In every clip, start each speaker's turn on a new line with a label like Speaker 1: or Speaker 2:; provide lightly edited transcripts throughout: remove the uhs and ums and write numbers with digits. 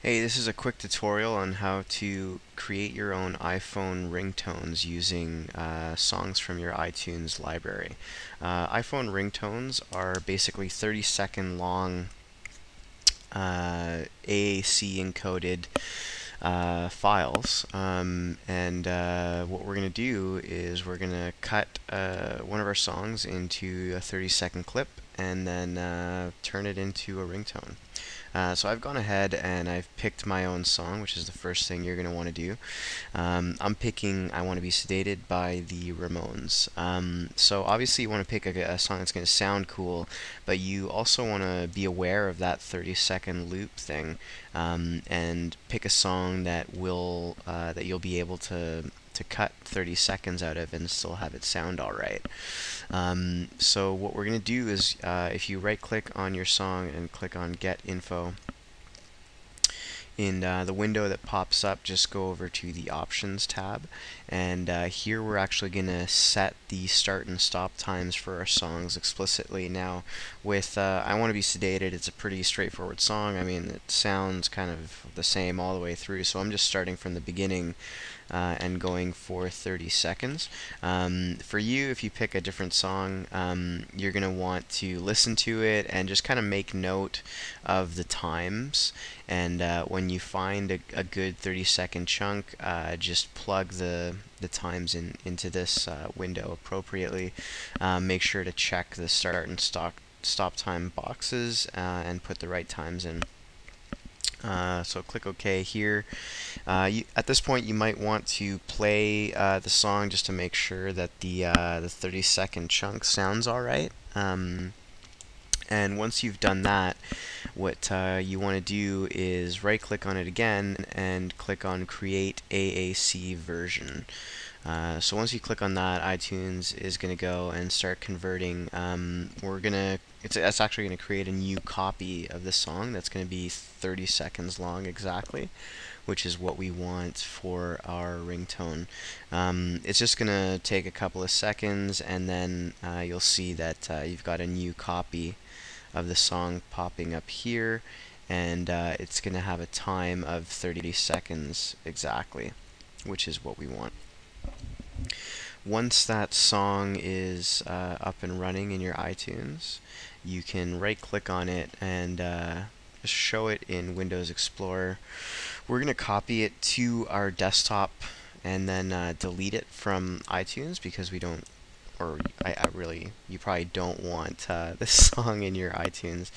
Speaker 1: Hey, this is a quick tutorial on how to create your own iPhone ringtones using songs from your iTunes library. iPhone ringtones are basically 30-second long AAC encoded files. And what we're going to do is we're going to cut one of our songs into a 30-second clip and then turn it into a ringtone. So I've gone ahead and I've picked my own song, which is the first thing you're going to want to do. I'm picking I Want to Be Sedated by the Ramones. So obviously you want to pick a song that's going to sound cool, but you also want to be aware of that 30-second loop thing, and pick a song that you'll be able to cut 30 seconds out of and still have it sound all right. So what we're going to do is if you right click on your song and click on Get Info, in the window that pops up, just go over to the Options tab, and here we're actually going to set the start and stop times for our songs explicitly. Now, with I Want to Be Sedated, it's a pretty straightforward song. I mean, it sounds kind of the same all the way through, so I'm just starting from the beginning and going for 30 seconds. For you, if you pick a different song, you're going to want to listen to it and just kind of make note of the times. And when you find a good 30-second chunk, just plug the times into this window appropriately. Make sure to check the start and stop time boxes and put the right times in. So click OK here. At this point, you might want to play the song just to make sure that the 30-second chunk sounds all right. And once you've done that, what you want to do is right-click on it again and click on Create AAC Version. So once you click on that, iTunes is going to go and start converting. It's actually going to create a new copy of the song that's going to be 30 seconds long exactly, which is what we want for our ringtone. It's just going to take a couple of seconds, and then you'll see that you've got a new copy of the song popping up here, and it's going to have a time of 30 seconds exactly, which is what we want. Once that song is up and running in your iTunes, you can right click on it and show it in Windows Explorer. We're going to copy it to our desktop and then delete it from iTunes because we don't, or I really, you probably don't want this song in your iTunes.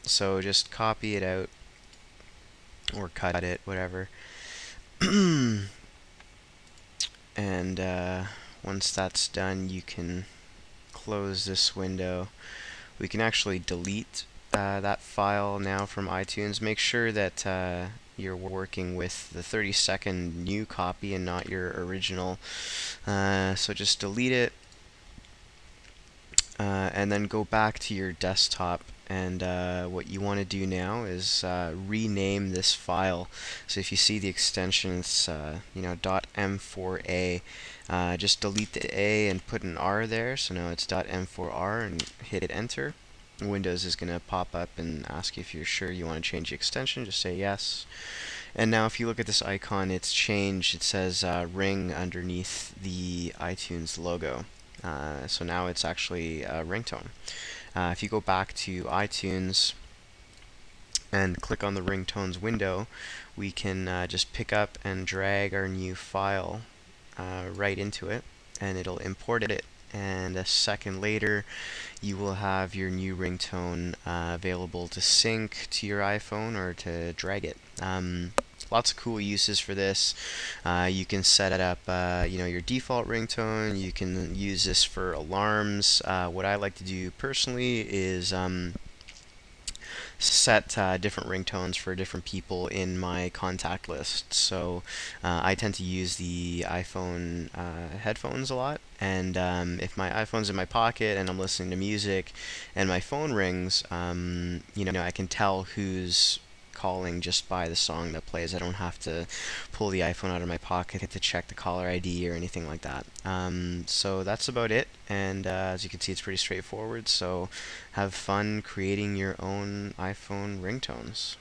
Speaker 1: So just copy it out or cut it, whatever. And once that's done, you can close this window. We can actually delete that file now from iTunes. Make sure that you're working with the 30-second new copy and not your original. So just delete it, and then go back to your desktop. And what you want to do now is rename this file. So if you see the extension, it's .m4a. Just delete the A and put an R there. So now it's .m4r, and hit enter. Windows is going to pop up and ask you if you're sure you want to change the extension. Just say yes. And now if you look at this icon, it's changed. It says ring underneath the iTunes logo. So now it's actually a ringtone. If you go back to iTunes and click on the ringtones window, we can just pick up and drag our new file right into it, and it'll import it. And a second later, you will have your new ringtone available to sync to your iPhone or to drag it. Lots of cool uses for this. You can set it up, your default ringtone. You can use this for alarms. What I like to do personally is set different ringtones for different people in my contact list. So I tend to use the iPhone headphones a lot, and if my iPhone's in my pocket and I'm listening to music and my phone rings, I can tell who's calling just by the song that plays. I don't have to pull the iPhone out of my pocket to check the caller ID or anything like that. So that's about it, and as you can see, it's pretty straightforward. So have fun creating your own iPhone ringtones.